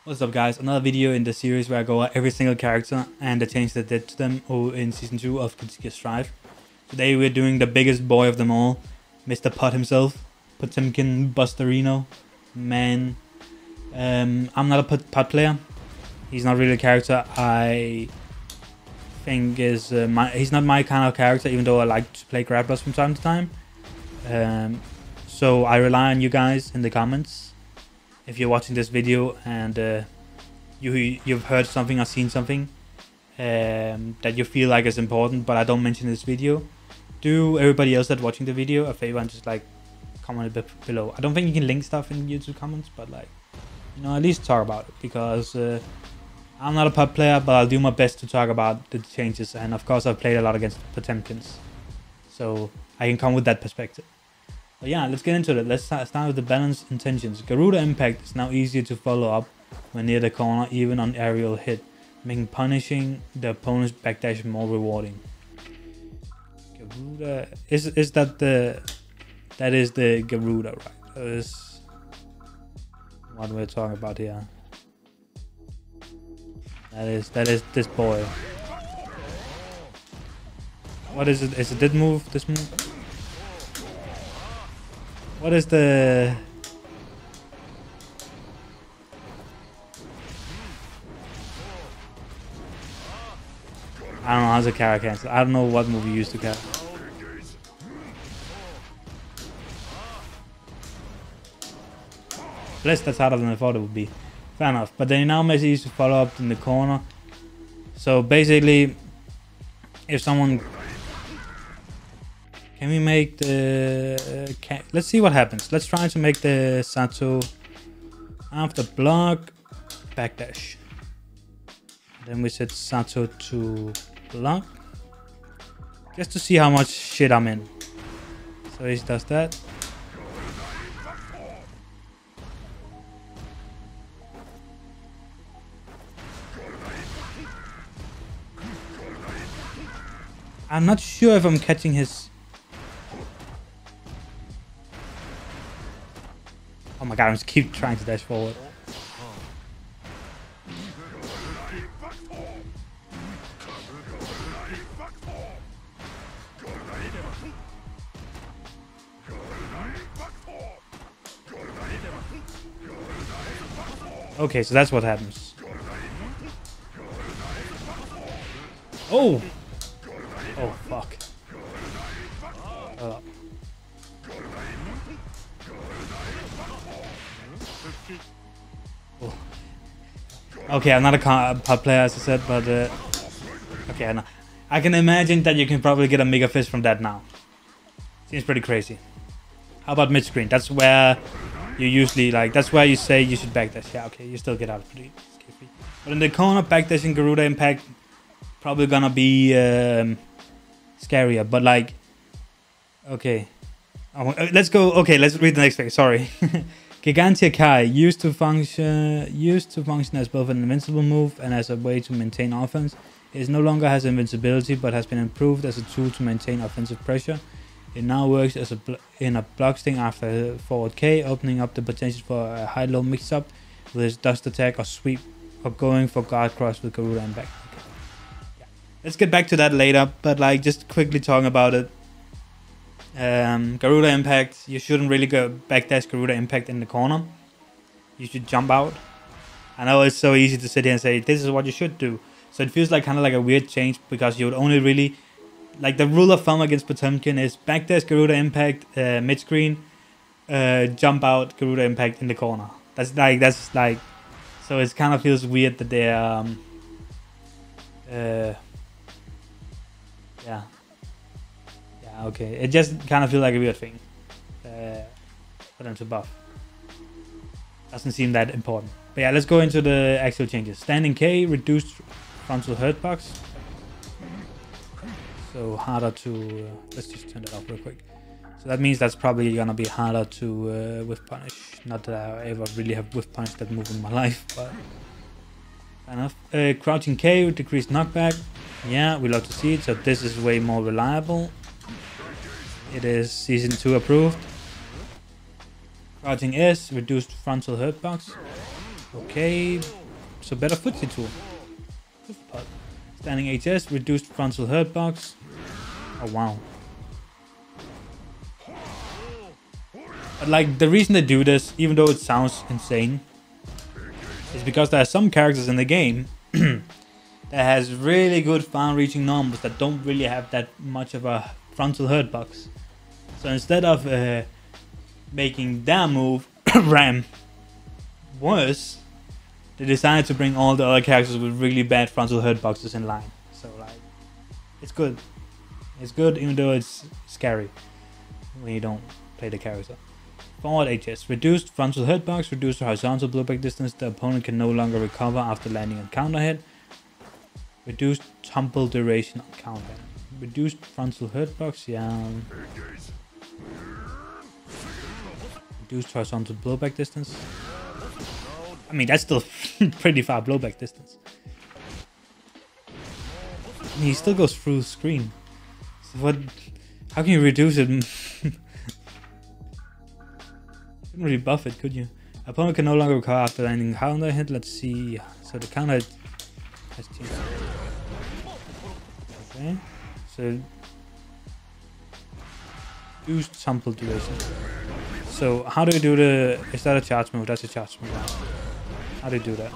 What's up guys, another video in the series where I go over every single character and the change they did to them in Season 2 of Guilty Strive. Today we're doing the biggest boy of them all, Mr. Pot himself, Potemkin Busterino. Man, I'm not a pot player. He's not really a character I think is, he's not my kind of character, even though I like to play grapplers from time to time. So I rely on you guys in the comments. If you're watching this video and you've heard something or seen something that you feel like is important, but I don't mention in this video, do everybody else that's watching the video a favor and just like comment a bit below. I don't think you can link stuff in YouTube comments, but like, you know, at least talk about it, because I'm not a pub player, but I'll do my best to talk about the changes. And of course I've played a lot against Potemkins, so I can come with that perspective. But yeah, let's get into it. Let's start with the balanced intentions. Garuda Impact is now easier to follow up when near the corner, even on aerial hit, making punishing the opponent's backdash more rewarding. Garuda is that is the Garuda, right? That is what we're talking about here. That is this boy. What is it? Is it this move? This move? What is the... I don't know how to carry cancel. I don't know what move you used to carry. Less that's harder than I thought it would be. Fair enough. But then now Messi used to follow up in the corner. So basically, if someone... Can we make the... let's see what happens. Let's try to make the Sato after block, backdash. Then we set Sato to block. Just to see how much shit I'm in. So he does that. I'm not sure if I'm catching his... Oh my god, I'm just keep trying to dash forward. Okay, so that's what happens. Oh! Oh, fuck. Oh. Okay, I'm not a pub player, as I said, but okay, I can imagine that you can probably get a mega fist from that now. Seems pretty crazy. How about mid screen? That's where you usually like. That's where you say you should backdash. Yeah, okay, you still get out pretty skippy. But in the corner, backdashing Garuda Impact probably gonna be scarier. But like, okay, let's go. Okay, let's read the next thing. Sorry. Gigantia Kai used to function as both an invincible move and as a way to maintain offense. It no longer has invincibility, but has been improved as a tool to maintain offensive pressure. It now works as in a block sting after forward K, opening up the potential for a high-low mix-up with his dust attack or sweep, or going for guard cross with Garuda Impact. Okay. Yeah. Let's get back to that later, but like just quickly talking about it. Garuda Impact, you shouldn't really go backdash Garuda Impact in the corner. You should jump out. I know it's so easy to sit here and say this is what you should do. So it feels like kind of like a weird change, because you would only really, like the rule of thumb against Potemkin is backdash Garuda Impact mid screen, jump out Garuda Impact in the corner. That's like so it kind of feels weird that they're yeah. Okay, it just kind of feels like a weird thing for them to buff. Doesn't seem that important. But yeah, let's go into the actual changes. Standing K, reduced frontal hurt box. So harder to... let's just turn that off real quick. So that means that's probably gonna be harder to whiff punish. Not that I ever really have whiff punished that move in my life, but... fair enough. Crouching K, decreased knockback. Yeah, we love to see it. So this is way more reliable. It is Season 2 approved. Crouching S, reduced frontal hurt box. Okay, so better footsie tool. Standing HS, reduced frontal hurt box. Oh wow. But like the reason they do this, even though it sounds insane, is because there are some characters in the game that has really good far-reaching numbers that don't really have that much of a frontal hurt box. So instead of making their move ram worse, they decided to bring all the other characters with really bad frontal hurt boxes in line. So like, it's good. It's good even though it's scary when you don't play the character. Forward HS. Reduced frontal hurt box, reduced horizontal blowback distance. The opponent can no longer recover after landing on counter hit. Reduced tumble duration on counter hit. Reduced frontal hurt box, yeah. Reduced horizontal blowback distance. I mean, that's still pretty far blowback distance. I mean, he still goes through the screen. So what? How can you reduce it? Couldn't really buff it, could you? Opponent can no longer recover after landing counter hit. Let's see. So the counter hit has changed. Okay. So reduced tumble duration. So how do you do the? Is that a charge move? That's a charge move. Right? How do you do that?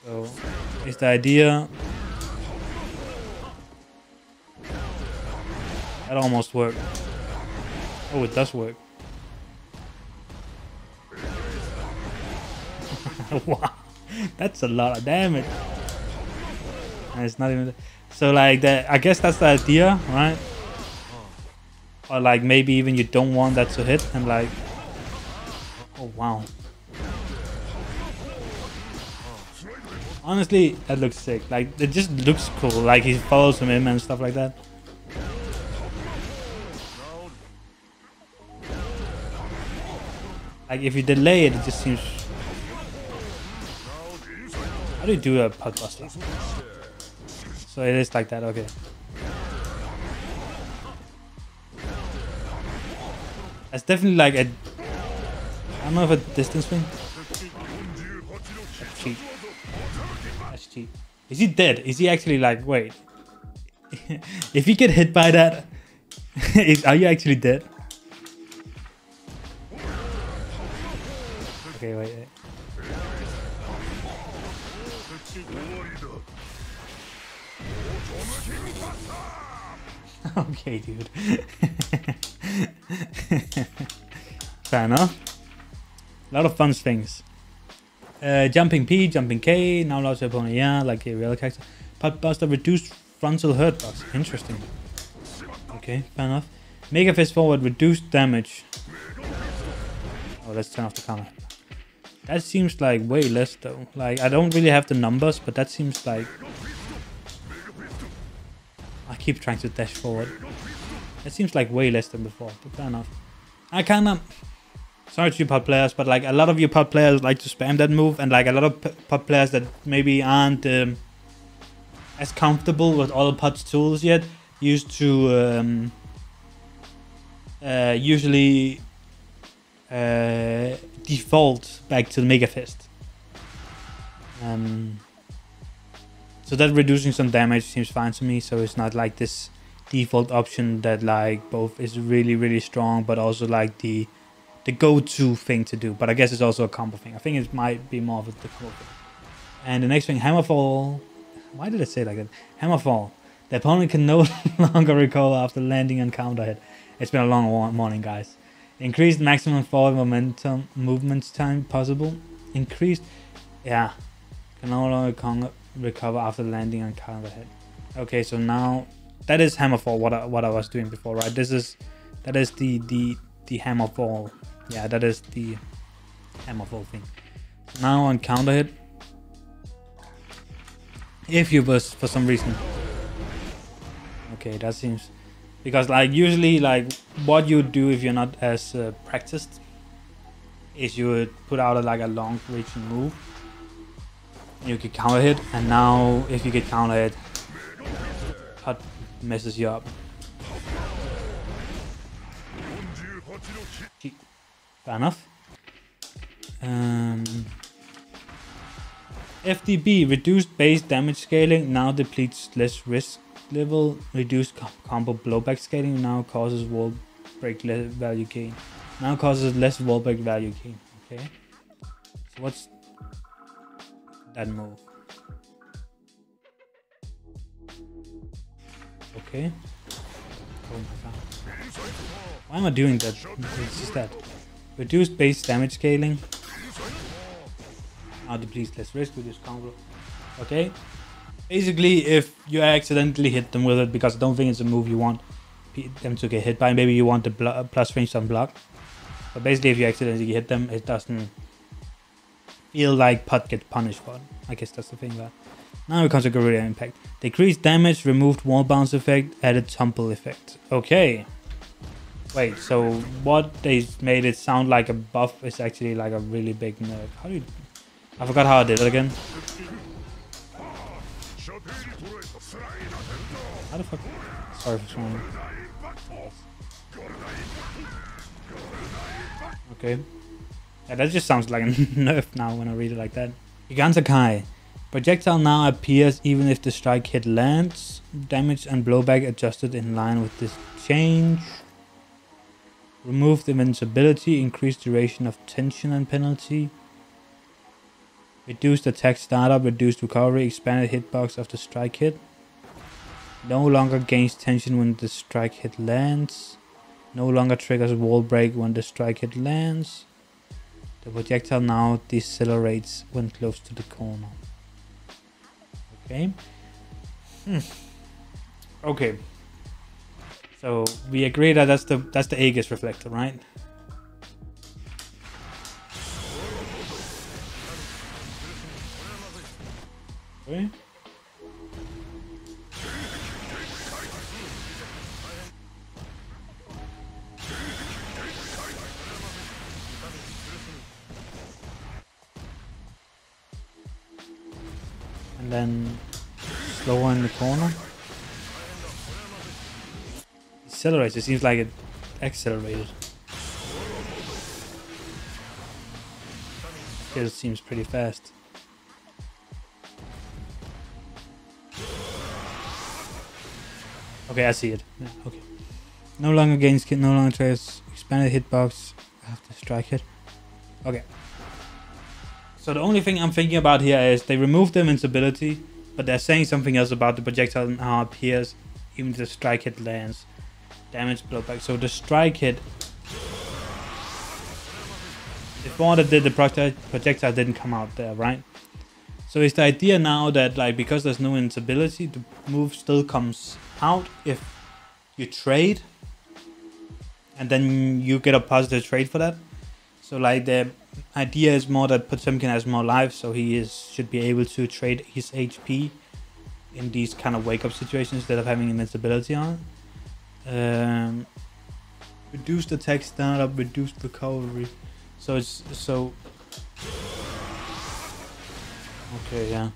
So is the idea that almost worked? Oh, it does work. Wow, that's a lot of damage. And it's not even so like that. I guess that's the idea, right? Or like maybe even you don't want that to hit and like. Oh wow. Honestly, that looks sick. Like it just looks cool. Like he follows him in and stuff like that. Like if you delay it, it just seems. How do you do a puck buster? So it is like that. Okay. That's definitely like a. I don't know if a distance thing. That's cheap. That's cheap. Is he dead? Is he actually like? Wait. If you get hit by that, are you actually dead? Okay, wait. Okay, dude. Fair enough. A lot of fun things. Jumping P, jumping K, now allows your opponent, yeah, like a real character. Putt Buster, reduced frontal hurt box. Interesting. Okay, fair enough. Mega Fist forward, reduced damage. Oh, let's turn off the counter. That seems like way less though. Like, I don't really have the numbers, but that seems like... I keep trying to dash forward. That seems like way less than before, but fair enough. I kinda... Sorry to you pod players, but like a lot of you pod players like to spam that move, and like a lot of pod players that maybe aren't as comfortable with all the pod's tools yet used to usually default back to the Mega Fist. So that reducing some damage seems fine to me, so it's not like this default option that like both is really strong but also like the go-to thing to do. But I guess it's also a combo thing. I think it might be more of the combo thing. And the next thing, Hammerfall. Why did I say it like that? Hammerfall. The opponent can no longer recover after landing on counter hit. It's been a long morning, guys. Increased maximum forward momentum movement time possible. Increased, yeah, can no longer recover after landing on counter hit. Okay, so now that is Hammerfall. What I was doing before, right? That is the Hammerfall. Yeah, that is the Hammerfall thing. Now on counter hit, if you burst for some reason. Okay, that seems. Because like usually like what you do if you're not as practiced is you would put out like a long reaching move. You get counter hit, and now if you get counter hit, that messes you up. Fair enough. FDB, reduced base damage scaling, now depletes less risk level. Reduced combo blowback scaling, now causes wall break value gain. Now causes less wall break value gain. Okay. So what's that move? Okay. Oh my god. Why am I doing that? It's just that. Reduced base damage scaling. Now depletes less risk with this combo. Okay. Basically, if you accidentally hit them with it, because I don't think it's a move you want them to get hit by, maybe you want the plus range on block. But basically, if you accidentally hit them, it doesn't feel like Pot gets punished for it. I guess that's the thing there. Now it comes to Gorilla Impact. Decreased damage, removed wall bounce effect, added tumble effect. Okay. Wait, so what they made it sound like a buff is actually like a really big nerf. How do you... I forgot how I did it again. How the fuck? Sorry for trying. Okay. Yeah, that just sounds like a nerf now when I read it like that. Gigantakai. Projectile now appears even if the strike hit lands. Damage and blowback adjusted in line with this change. Removed invincibility, increased duration of tension and penalty. Reduced attack startup, reduced recovery, expanded hitbox of the strike hit. No longer gains tension when the strike hit lands. No longer triggers wall break when the strike hit lands. The projectile now decelerates when close to the corner. Okay. Okay. So we agree that that's the Aegis reflector, right? Okay. And then slower in the corner. Accelerates. It seems like it accelerated. Still seems pretty fast. Okay, I see it. Yeah, okay. No longer gains kit, no longer triggers expanded hitbox after strike hit. Okay. So the only thing I'm thinking about here is they removed the invincibility, but they're saying something else about the projectile and how it appears even if the strike hit lands. Damage blowback. So the strike hit. Before they did the projectile didn't come out there, right? So it's the idea now that like because there's no invincibility, the move still comes out if you trade, and then you get a positive trade for that. So like the idea is more that Potemkin has more life, so he should be able to trade his HP in these kind of wake up situations instead of having invincibility on. Reduced attack startup, reduced recovery. So it's okay, yeah.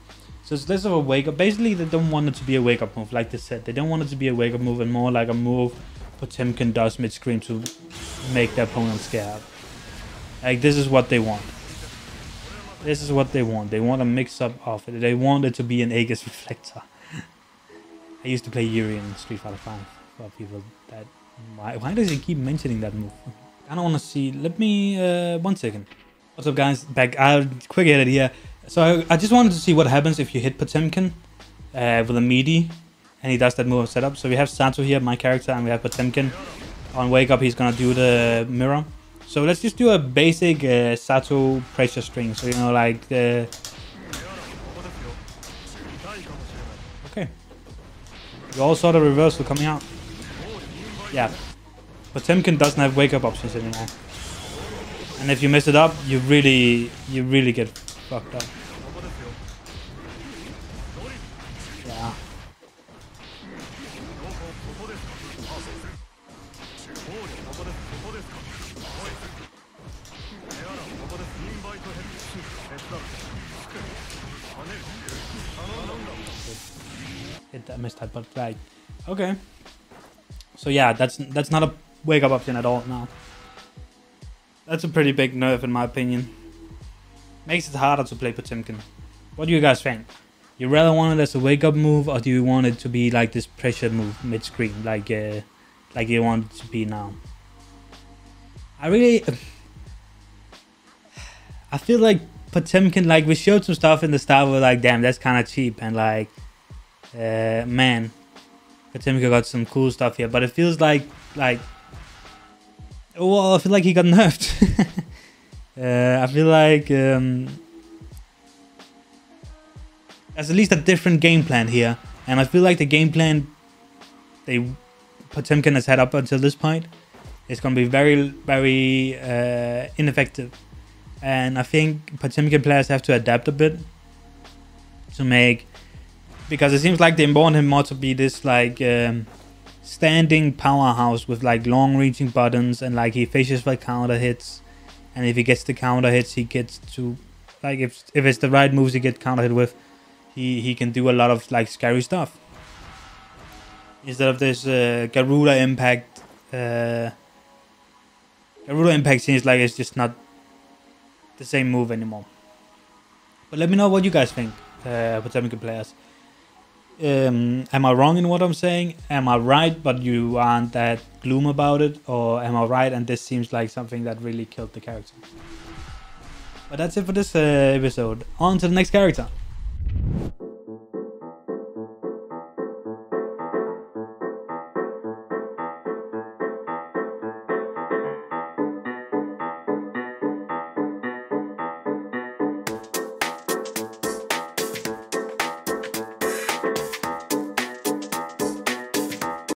So it's less of a wake up. Basically, they don't want it to be a wake up move, like they said. They don't want it to be a wake up move, and more like a move Potemkin does mid screen to make their opponent scared. Like this is what they want. This is what they want. They want a mix up of it. They want it to be an Aegis reflector. I used to play Yuri in Street Fighter 5 for people that... Why does he keep mentioning that move? I don't want to see... Let me... 1 second. What's up, guys? Back. I'll quick edit here. So I just wanted to see what happens if you hit Potemkin with a meaty and he does that move setup. So we have Sato here, my character, and we have Potemkin. On wake up, he's gonna do the mirror. So let's just do a basic Sato pressure string. So, you know, like... Okay. You all saw the reversal coming out. Yeah. Potemkin doesn't have wake up options anymore. And if you mess it up, you really get fucked up. Yeah. Hit that mistype, but like, okay. So yeah, that's not a wake up option at all now. That's a pretty big nerf in my opinion. makes it harder to play Potemkin. What do you guys think? You rather want it as a wake up move, or do you want it to be like this pressure move mid screen, like you want it to be now? I feel like Potemkin, like we showed some stuff in the start, we're like, damn, that's kind of cheap, and like, man, Potemkin got some cool stuff here, but it feels like, well, I feel like he got nerfed. I feel like there's at least a different game plan here, and I feel like the game plan Potemkin has had up until this point is going to be very, very ineffective, and I think Potemkin players have to adapt a bit to make, because it seems like they want him more to be this like standing powerhouse with like long-reaching buttons, and like he fishes for counter hits, and if he gets the counter hits, he gets to like if it's the right moves he gets counter hit with, he can do a lot of like scary stuff instead of this Garuda impact. Garuda impact seems like it's just not the same move anymore. But let me know what you guys think, Potemkin players. Am I wrong in what I'm saying? Am I right, but you aren't that gloom about it? Or am I right and this seems like something that really killed the character? But that's it for this episode. On to the next character.